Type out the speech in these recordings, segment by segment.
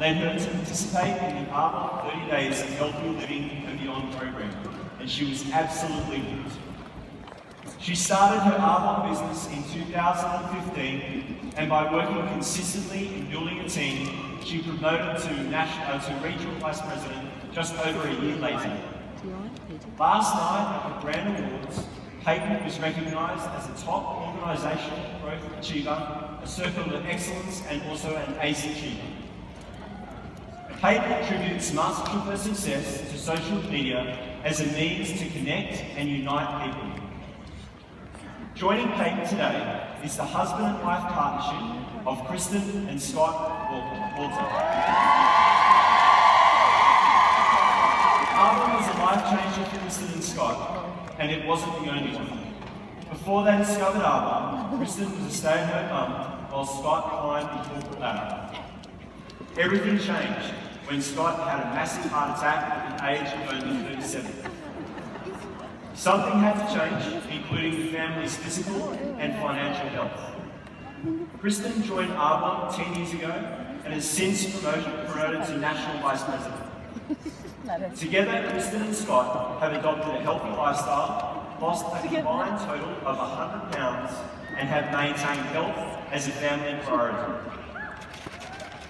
led her to participate in the Arbonne 30 Days of Healthy Living and Beyond program, and she was absolutely hooked. She started her Arbonne business in 2015, and by working consistently in building a team, she promoted to regional vice president just over a year later. Last night at the Grand Awards, Peyton was recognised as a top organisational growth achiever, a Circle of Excellence, and also an ACE achiever. Peyton attributes much of her success to social media as a means to connect and unite people. Joining Peyton today is the husband and wife partnership of Kristen and Scott Walter. Arbonne was a life changer for Kristen and Scott, and it wasn't the only one. Before they discovered Arbonne, Kristen was a stay-at-home mum while Scott climbed the corporate ladder. Everything changed when Scott had a massive heart attack at the age of only 37. Something had to change, including the family's physical and financial health. Kristen joined Arbonne 10 years ago and has since promoted to National Vice President. Together, Kristen and Scott have adopted a healthy lifestyle, lost a combined total of 100 pounds, and have maintained health as a family priority.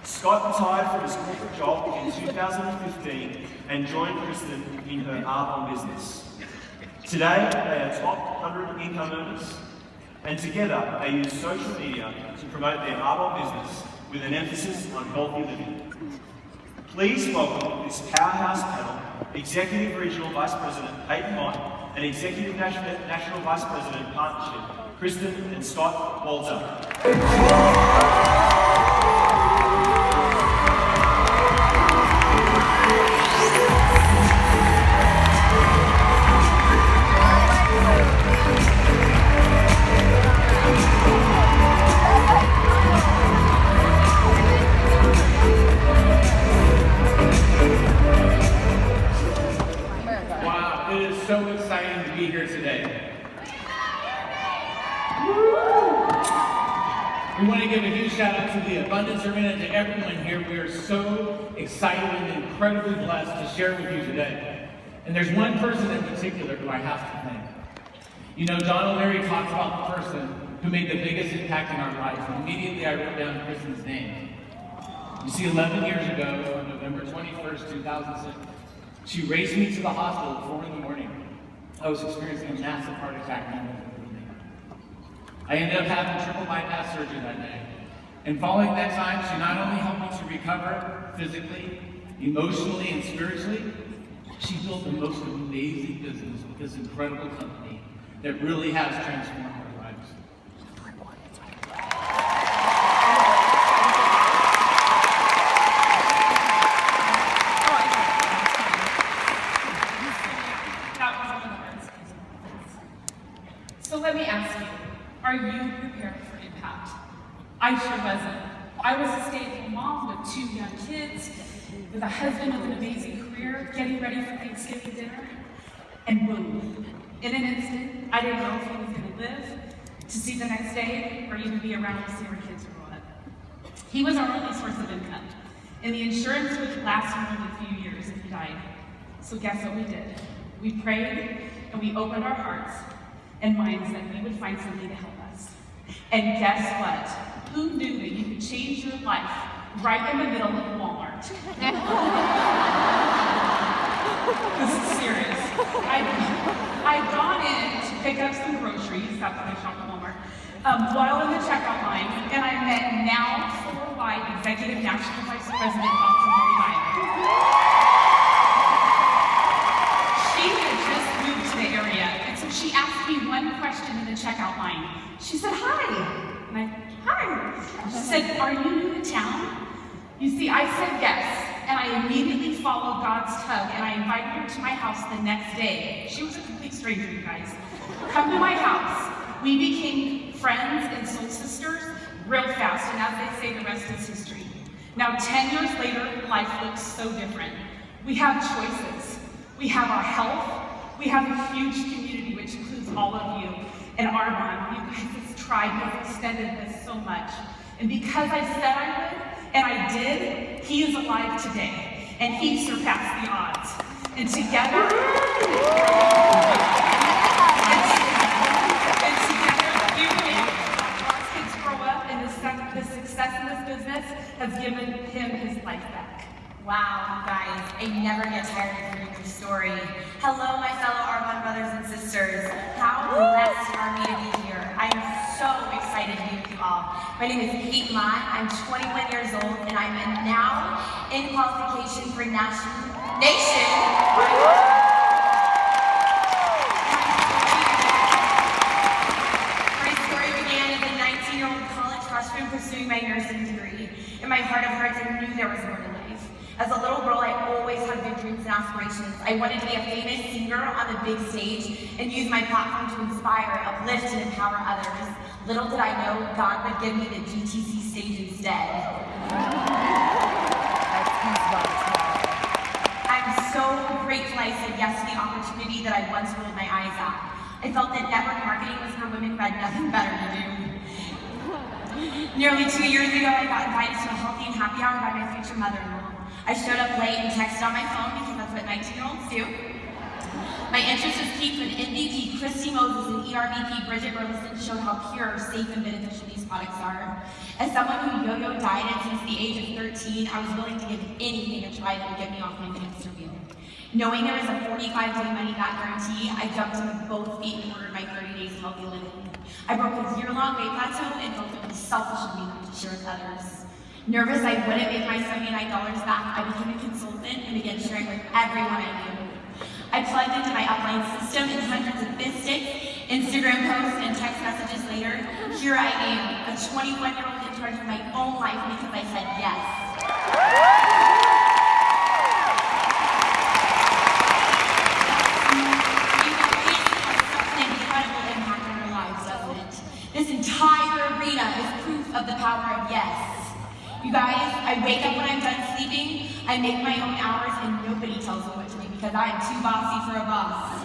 Scott retired from his corporate job in 2015 and joined Kristen in her Arbonne business. Today, they are top 100 income earners, and together they use social media to promote their Arbonne business with an emphasis on healthy living. Please welcome this powerhouse panel, Executive Regional Vice President Peyton Mott and Executive National Vice President Partnership, Kristen and Scott Walter. So exciting to be here today. We want to give a huge shout out to the Abundance Arena, to everyone here. We are so excited and incredibly blessed to share with you today. And there's one person in particular who I have to thank. You know, John O'Leary talks about the person who made the biggest impact in our life. And immediately I wrote down Kristen's name. You see, 11 years ago, on November 21st, 2006, she raced me to the hospital at 4 in the morning. I was experiencing a massive heart attack. I ended up having triple bypass surgery that day. And following that time, she not only helped me to recover physically, emotionally, and spiritually, she built the most amazing business with this incredible company that really has transformed our lives. So let me ask you, are you prepared for impact? I sure wasn't. I was a stay-at-home mom with 2 young kids, with a husband with an amazing career, getting ready for Thanksgiving dinner, and boom. In an instant, I didn't know if he was going to live to see the next day or even be around to see our kids grow up. He was our only source of income, and the insurance would last more than a few years if he died. So guess what we did? We prayed and we opened our hearts and minds that we would find something to help us. And guess what? Who knew that you could change your life right in the middle of Walmart? This is serious. I'd gone in to pick up some groceries, that's when I shop at Walmart, while in the checkout line, and I met now 4Y Executive National Vice President Dr. Mott. She had just moved to the area, and so she asked me one question in the checkout line. She said, "Hi." And I, "Hi." She said, "Are you new to town?" You see, I said yes, and I immediately followed God's tug, and I invited her to my house the next day. She was a complete stranger, you guys. Come to my house. We became friends and soul sisters real fast, and as they say, the rest is history. Now, 10 years later, life looks so different. We have choices. We have our health. We have a huge community, which includes all of you. And Arbonne, you guys, this tribe has extended this so much. And because I said I would, and I did, He is alive today, and he surpassed the odds. And together, we were able to help our kids grow up, and the success in this business has given him his life back. Wow, you guys, I never get tired of hearing your story. Hello, my fellow Arvon brothers and sisters. How blessed are we to be here? I'm so excited to be with you all. My name is Peyton Mott. I'm 21 years old, and I'm now in qualification for nation. My story began as a 19-year-old college freshman pursuing my nursing degree. In my heart of hearts, I knew there was more to life. As a little girl, I always had big dreams and aspirations. I wanted to be a famous singer on the big stage and use my platform to inspire, uplift, and empower others. Little did I know God would give me the GTC stage instead. I'm so grateful I said yes to the opportunity that I once rolled my eyes at. I felt that network marketing was for women who had nothing better to do. Nearly 2 years ago, I got invited to a healthy and happy hour by my future mother-in-law. I showed up late and texted on my phone because that's what 19-year-olds do. My interest was piqued when MVP Kristen and ERVP Bridget Burleson showed how pure, safe, and beneficial these products are. As someone who yo-yo dieted since the age of 13, I was willing to give anything a try that would get me off my hamster wheel. Knowing there was a 45-day money-back guarantee, I jumped in with both feet and ordered my 30 days of healthy living. I broke a year-long weight plateau and felt it was selfish of me not to share with others. Nervous I wouldn't make my $79 back, I became a consultant and began sharing with everyone I knew. I plugged into my upline system and hundreds of Bistic, Instagram posts, and text messages later, here I am, a 21-year-old in charge of my own life because I said yes. This entire arena is proof of the power of yes. You guys, I wake up when I'm done sleeping, I make my own hours, and nobody tells me what to do because I am too bossy for a boss.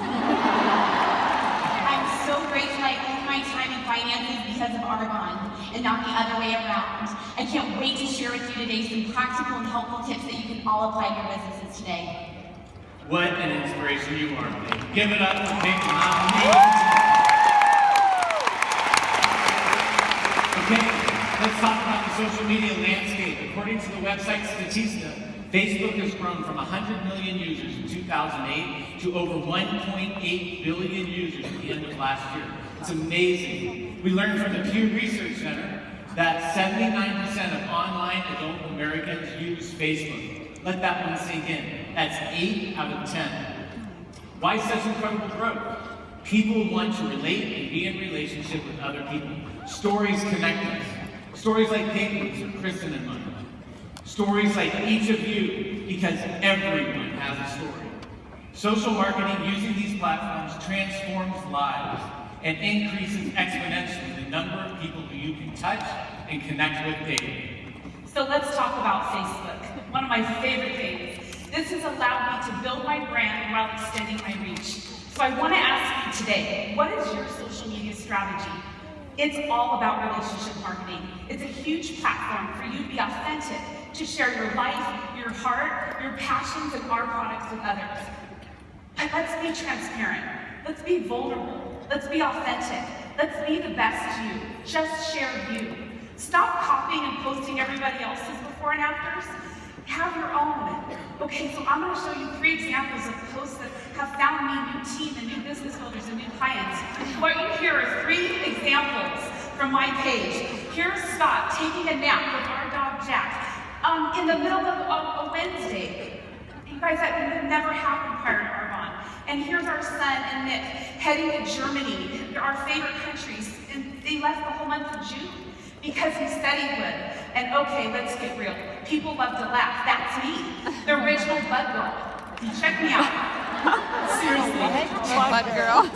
I'm so grateful I own my time and finances because of Arvon, and not the other way around. I can't wait to share with you today some practical and helpful tips that you can all apply to your businesses today. What an inspiration you are, Peyton. Give it up for Peyton. Okay, let's talk about the social media landscape. According to the website Statista, Facebook has grown from 100 million users in 2008 to over 1.8 billion users at the end of last year. It's amazing. We learned from the Pew Research Center that 79% of online adult Americans use Facebook. Let that one sink in. That's 8 out of 10. Why such incredible growth? People want to relate and be in relationship with other people. Stories connect us. Stories like Peyton's or Kristen and mine. Stories like each of you, because everyone has a story. Social marketing using these platforms transforms lives and increases exponentially the number of people who you can touch and connect with daily. So let's talk about Facebook, one of my favorite things. This has allowed me to build my brand while extending my reach. So I want to ask you today, what is your social media strategy? It's all about relationship marketing. It's a huge platform for you to be authentic, to share your life, your heart, your passions, and our products with others. And let's be transparent. Let's be vulnerable. Let's be authentic. Let's be the best you. Just share you. Stop copying and posting everybody else's before and afters. Have your own. Okay, so I'm going to show you 3 examples of posts that have found me new team and new business builders and new clients. What you hear are 3 examples from my page. Here's Scott taking a nap with our dog Jack in the middle of a Wednesday. You guys, that would never happen prior to Arvon. And here's our son and Nick heading to Germany. They're our favorite countries. And they left the whole month of June because he said he would. And okay, let's get real. People love to laugh. That's me, the original Bud Girl. Check me out. Seriously. Bud Girl.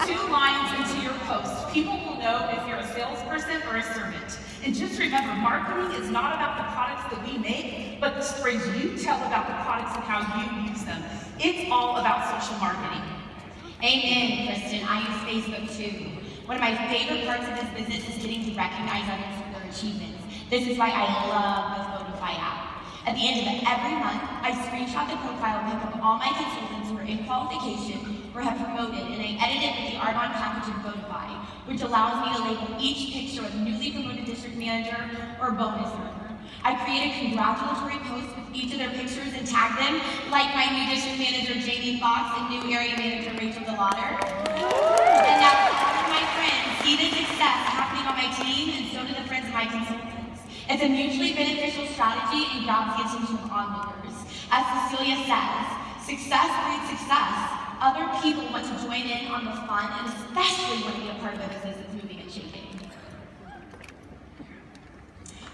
Two lines into your post. People will know if you're a salesperson or a servant. And just remember, marketing is not about the products that we make, but the stories you tell about the products and how you use them. It's all about social marketing. Amen, Kristen. I use Facebook too. One of my favorite parts of this business is getting to recognize others for their achievements. This is why I love the Spotify app. At the end of every month, I screenshot the profile pic of all my consultants who are in qualification or have promoted, and I edit it with the Arbonne package and Votify, which allows me to label each picture with newly promoted district manager or bonus earner. I create a congratulatory post with each of their pictures and tag them, like my new district manager, Jamie Fox, and new area manager, Rachel DeLauder. And now all of my friends see the success happening on my team, and so do the friends of my consultants. It's a mutually beneficial strategy and grabs the attention of onlookers. As Cecilia says, success breeds success. Other people want to join in on the fun, and especially want to be a part of a business that's moving and shaking.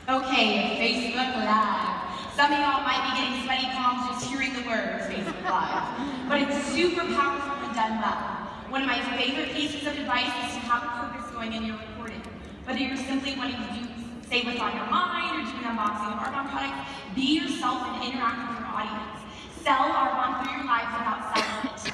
Okay, Facebook Live. Some of y'all might be getting sweaty palms just hearing the word Facebook Live, but it's super powerful when done well. One of my favorite pieces of advice is to have a purpose going in your recording. Whether you're simply wanting to say what's on your mind or do an unboxing of Arbonne products, be yourself and interact with your audience. Sell Arbonne through your lives without selling it.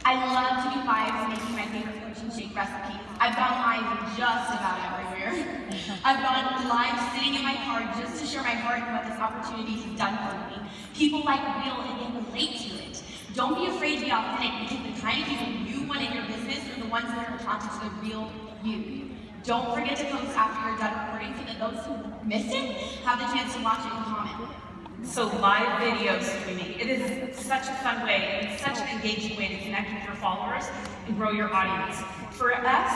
I love to do lives making my favorite protein shake recipes. I've gone live just about everywhere. I've gone live sitting in my car just to share my heart and what this opportunity has done for me. People like real and they relate to it. Don't be afraid to be authentic, because the kind of people you want in your business are the ones that are attracted to the real you. Don't forget to post after you're done recording so that those who missed it have the chance to watch it and comment. So live video streaming, it is such a fun way and such an engaging way to connect with your followers and grow your audience. For us,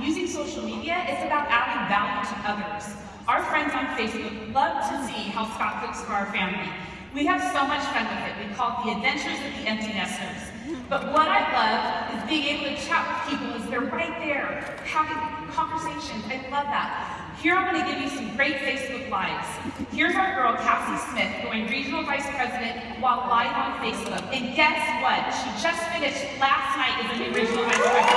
using social media is about adding value to others. Our friends on Facebook love to see how Scott cooks for our family. We have so much fun with it. We call it the Adventures of the Empty Nesters. But what I love is being able to chat with people as they're right there, having conversations. I love that. Here I'm going to give you some great Facebook Lives. Here's our girl, Cassie Smith, going Regional Vice President while live on Facebook. And guess what? She just finished last night as a new Regional Vice President.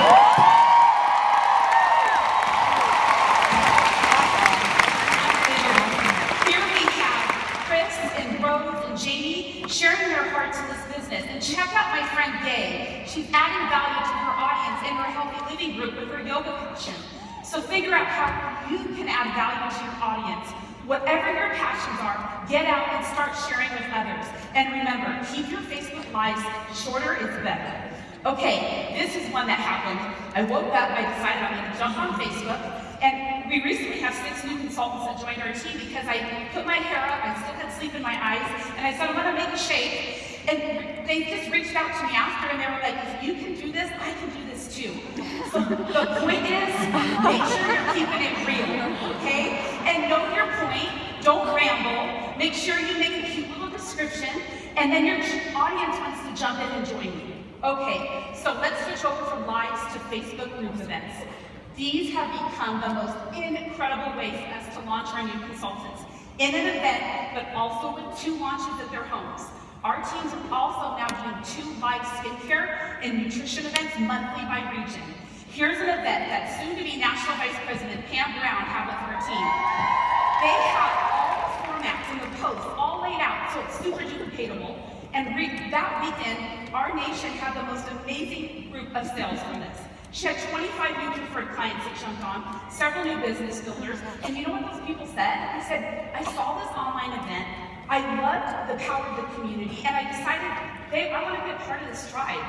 Here we have Chris and Rose and Jamie sharing their hearts in this business. And check out my friend Gay. She's adding value to her audience in her Healthy Living group with her yoga passion. So figure out how you can add value to your audience. Whatever your passions are, get out and start sharing with others. And remember, keep your Facebook Lives shorter is better. Okay, this is one that happened. I woke up, I decided I'm going to jump on Facebook, and we recently have 6 new consultants that joined our team because I put my hair up, I still had sleep in my eyes, and I said, I'm going to make a shake. And they just reached out to me after, and they were like, if you can do this, I can do this too. So the point is, make sure you're keeping it real, okay? And know your point, don't ramble, make sure you make a cute little description, and then your audience wants to jump in and join you. Okay, so let's switch over from lives to Facebook group events. These have become the most incredible way for us to launch our new consultants in an event, but also with 2 launches at their homes. Our teams are also now doing 2 live skincare and nutrition events monthly by region. Here's an event that soon-to-be National Vice President Pam Brown had with her team. They have all the formats in the post all laid out, so it's super duplicatable. And that weekend, our nation had the most amazing group of sales from this. She had 25 new preferred clients that jumped on, several new business builders, and you know what those people said? They said, I saw this online event, I loved the power of the community, and I decided, hey, I want to be a part of this tribe.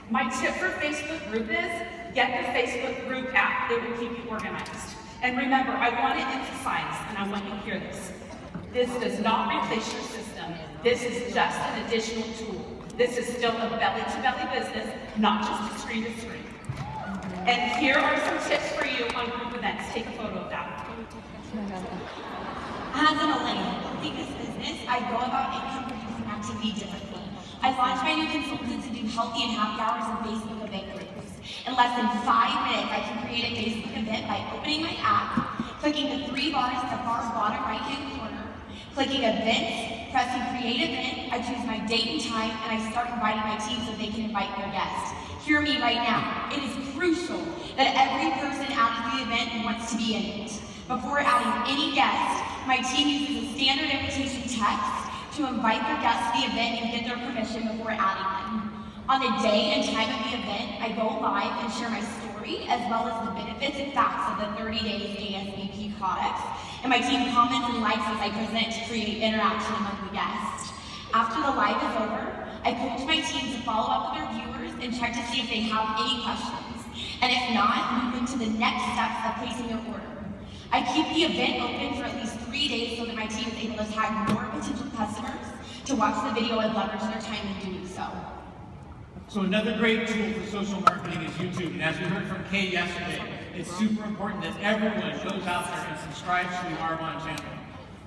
My tip for Facebook group is, get the Facebook group app. It will keep you organized. And remember, I want to emphasize, and I want you to hear this, this does not replace your system. This is just an additional tool. This is still a belly-to-belly business, not just a screen-to-screen. And here are some tips for you on group events. Take a photo of that. As a millennial building this business, I go about income-producing activity differently. I launched my new consultants to do healthy and happy hours and Facebook event groups. In less than 5 minutes, I can create a Facebook event by opening my app, clicking the 3 bars at the far bottom right-hand corner, clicking events, pressing create event, I choose my date and time, and I start inviting my team so they can invite their guests. Hear me right now. It is crucial that every person added to the event wants to be in it. Before adding any guest, my team uses a standard invitation text to invite their guests to the event and get their permission before adding them. On the day and time of the event, I go live and share my story as well as the benefits and facts of the 30 days ASVP products. and my team comments and likes as I present to create interaction among the guests. After the live is over, I coach my team to follow up with their viewers and check to see if they have any questions, and if not, move into the next steps of placing their order. I keep the event open for at least 3 days so that my team is able to tag more potential customers to watch the video and leverage their time in doing so. So another great tool for social marketing is YouTube, and as we heard from Kay yesterday, it's super important that everyone goes out there and subscribes to the Arbonne channel.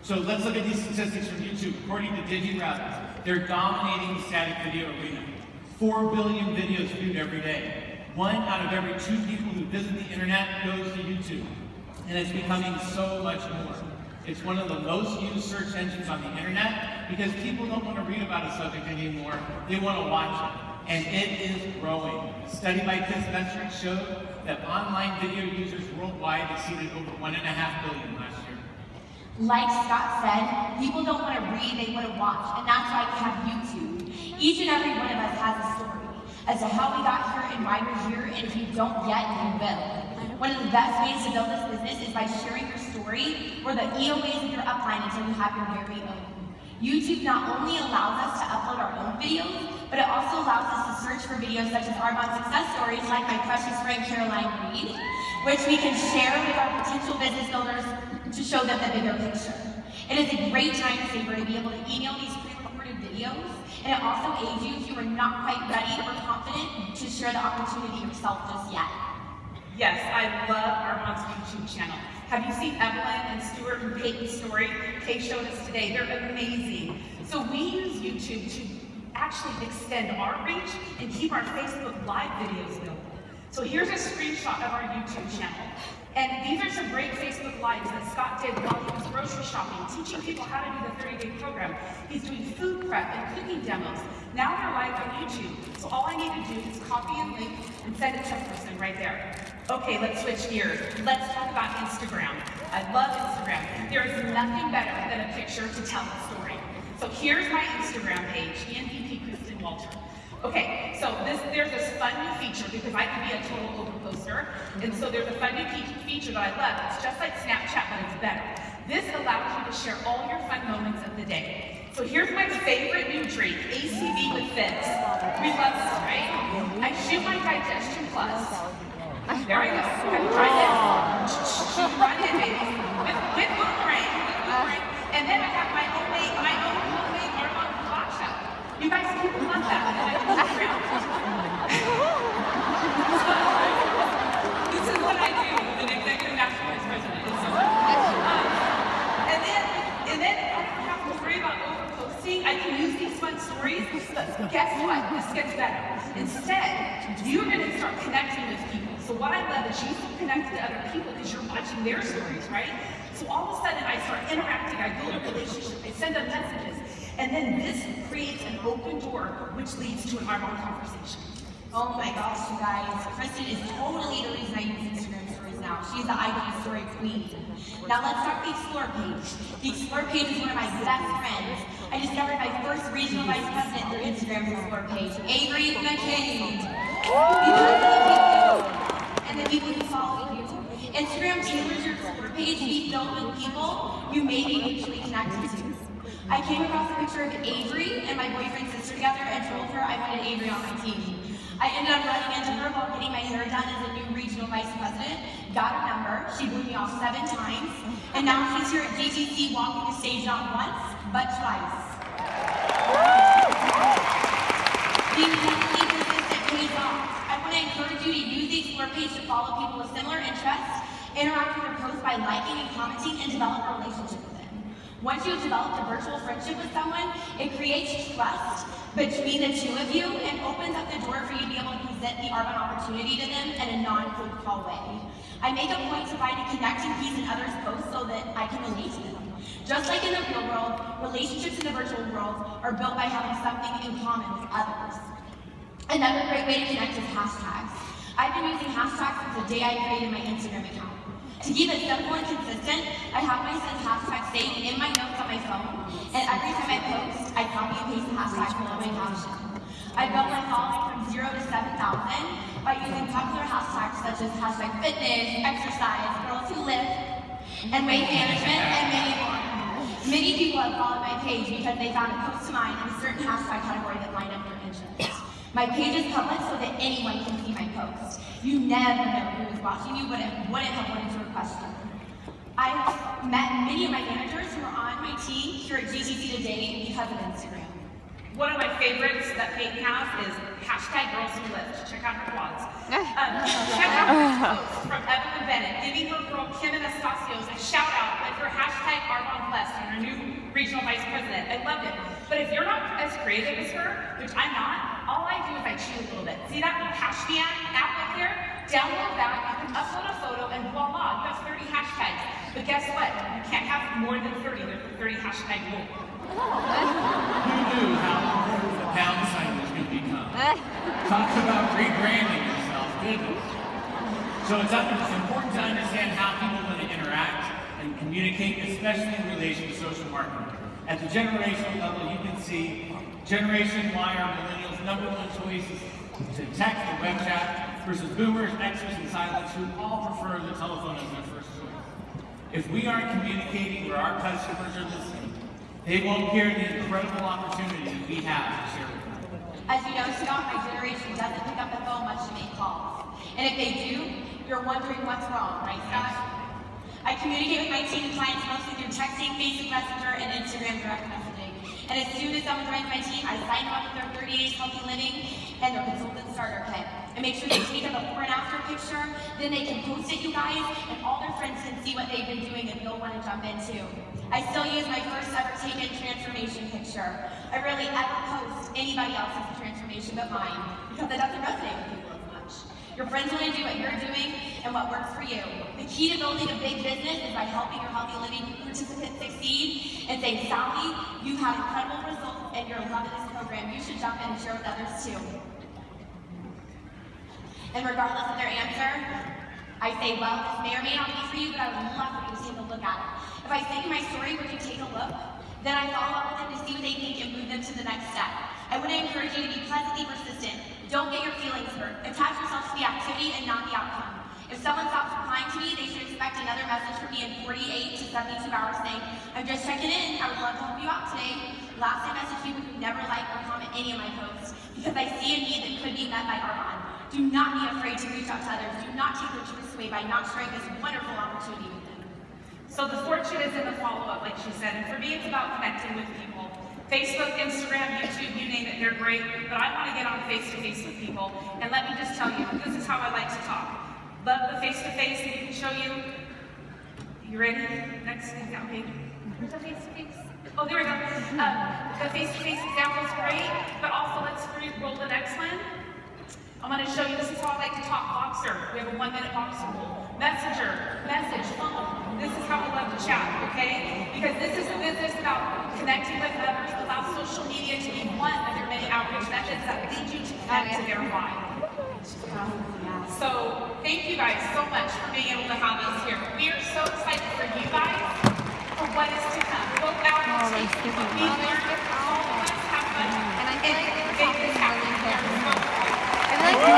So let's look at these statistics from YouTube. According to DigiRap, they're dominating the static video arena. 4 billion videos viewed every day. 1 out of every 2 people who visit the internet goes to YouTube. And it's becoming so much more. It's one of the most used search engines on the internet because people don't want to read about a subject anymore. They want to watch it. And it is growing. A study by Kissmetrics showed that online video users worldwide exceeded over 1.5 billion last year. Like Scott said, people don't want to read, they want to watch, and that's why we have YouTube. Each and every one of us has a story as to how we got here and why we're here, and if you don't yet, you will. One of the best ways to build this business is by sharing your story or the EOAs of your upline until you have your very own. YouTube not only allows us to upload our own videos, but it also allows us to search for videos such as Arbonne success stories like my precious friend Caroline Reed, which we can share with our potential business builders to show them the bigger picture. It is a great time saver to be able to email these pre-recorded videos, and it also aids you if you are not quite ready or confident to share the opportunity yourself just yet. Yes, I love Arbonne's YouTube channel. Have you seen Evelyn and Stuart and Peyton's story Kay showed us today? They're amazing. So we use YouTube to actually extend our reach and keep our Facebook Live videos available. So here's a screenshot of our YouTube channel. And these are some great Facebook Lives that Scott did while he was grocery shopping, teaching people how to do the 30-day program. He's doing food prep and cooking demos. Now they're live on YouTube. So all I need to do is copy and link and send it to Kristen right there. Okay, let's switch gears. Let's talk about Instagram. I love Instagram. There is nothing better than a picture to tell a story. So here's my Instagram page, ENVP Kristen Walter. Okay, so there's this fun new feature because I can be a total overposter. And so there's a fun new feature that I love. It's just like Snapchat, but it's better. This allows you to share all your fun moments of the day. So here's my favorite new drink, ACV with Fizz. We love this, right? I shoot my Digestion Plus. There I go. Have you tried this? Run in, baby. With boomerang. And then I have my own homemade Arbonne matcha. You guys people love that. And I can look around. This is what I do with an executive national vice president. It's so and then I don't have to worry about overposting. I can use these fun stories. But guess what? This gets better. Instead, you're going to start connecting with people. So what I love is you connect to other people because you're watching their stories, right? So all of a sudden I start interacting, I build a relationship, I send them messages, and then this creates an open door which leads to an Arbonne conversation. Oh my gosh, you guys. Kristen is totally the reason I use Instagram stories now. She's the IG story queen. Now let's talk the Explore page. The Explore page is one of my best friends. I discovered my first regional vice president through Instagram's Explore page, Avery McCain. And the people who follow you. Instagram tailors your Explore page to be filled with people you may be mutually connected to. I came across a picture of Avery and my boyfriend's sister together and told her I wanted Avery on my team. I ended up running into her while getting my hair done as a new regional vice president, got her number, she blew me off 7 times, and now she's here at DTC walking the stage not once, but twice. Being mentally consistent pays off. I want to encourage you to use the Explore page to follow people with similar interests, interact with their posts by liking and commenting, and develop a relationship with them. Once you've developed a virtual friendship with someone, it creates trust between the two of you and opens up the door for you to be able to present the Arbonne opportunity to them in a non-cold call way. I make a point to find a connecting piece in others' posts so that I can relate to them. Just like in the real world, relationships in the virtual world are built by having something in common with others. Another great way to connect is hashtags. I've been using hashtags since the day I created my Instagram account. To keep it simple and consistent, I have my son's hashtag saved in my notes on my phone, and every time I post, I copy and paste the hashtag below my caption. I built my following from 0 to 7,000 by using popular hashtags such as hashtag fitness, exercise, girls who lift. and weight management, and many more. Many people have followed my page because they found a post of mine in a certain hashtag category that lined up their interests. My page is public so that anyone can see my post. You never know who is watching you, but it wouldn't have wanted to request them. I've met many of my managers who are on my team here at GCC Today because of Instagram. One of my favorites that Peyton has is hashtag girls who lift. Check out her quads. Check out her post from Evelyn Bennett, giving her girl Kim Anastasios a shout out with her hashtag Arbonne Blessed and her new regional vice president. I loved it. But if you're not as creative as her, which I'm not, all I do is I cheat a little bit. See that Hashmian app up there? Download that, you can upload a photo, and voila, you have 30 hashtags. But guess what? You can't have more than 30. There's a 30 hashtag rule. Who knew how important the pound sign was going to become? Talk about rebranding yourself, goodness. So it's important to understand how people want to interact and communicate, especially in relation to social marketing. At the generational level, you can see Generation Y are millennials' number one choice is to text or web chat versus boomers, Xers, and silents who all prefer the telephone as their first choice. If we aren't communicating where our customers are listening, they won't hear the incredible opportunity we have to share with them. As you know, Scott, my generation doesn't pick up the phone much to make calls. And if they do, you're wondering what's wrong, right, Scott? I communicate with my team and clients mostly through texting, Facebook Messenger, and Instagram direct messaging. And as soon as someone joins my team, I sign them up with their 30 days healthy living and their consultant starter kit. And make sure they take a before and after picture, then they can post it, you guys, and all their friends can see what they've been doing and they'll want to jump in too. I still use my first ever taken transformation picture. I rarely ever post anybody else's transformation but mine, because it doesn't resonate with people as much. Your friends want to do what you're doing and what works for you. The key to building a big business is by helping your healthy living participants succeed and saying, Sally, you have incredible results and you're loving this program. You should jump in and share with others too. And regardless of their answer, I say, well, this may or may not be for you, but I would love for you to take a look at it. If I say in my story, would you take a look? Then I follow up with them to see what they think and move them to the next step. I want to encourage you to be pleasantly persistent. Don't get your feelings hurt. Attach yourself to the activity and not the outcome. If someone stops replying to me, they should expect another message from me in 48 to 72 hours saying, I'm just checking in, I would love to help you out today. Last I message you, would you never like or comment any of my posts, because I see a need that could be met by Arbonne. Do not be afraid to reach out to others. Do not take their choice away by not sharing this wonderful opportunity with them. So the fortune is in the follow-up, like she said, and for me it's about connecting with people. Facebook, Instagram, YouTube, you name it, they're great, but I want to get on face-to-face with people. And let me just tell you, this is how I like to talk. Love the face-to-face, and we can show you. You ready? Next example. Where's the face-to-face? Oh, there we go. The face-to-face example is great, but also let's roll the next one. I'm going to show you, this is how I like to talk. Boxer, we have a 1-minute boxer rule. Messenger, message, phone. This is how we love to chat, okay? Because this is a business about connecting with others, allow social media to be one of your many outreach methods that lead you to connect to their why. So, thank you guys so much for being able to have us here. We are so excited for you guys.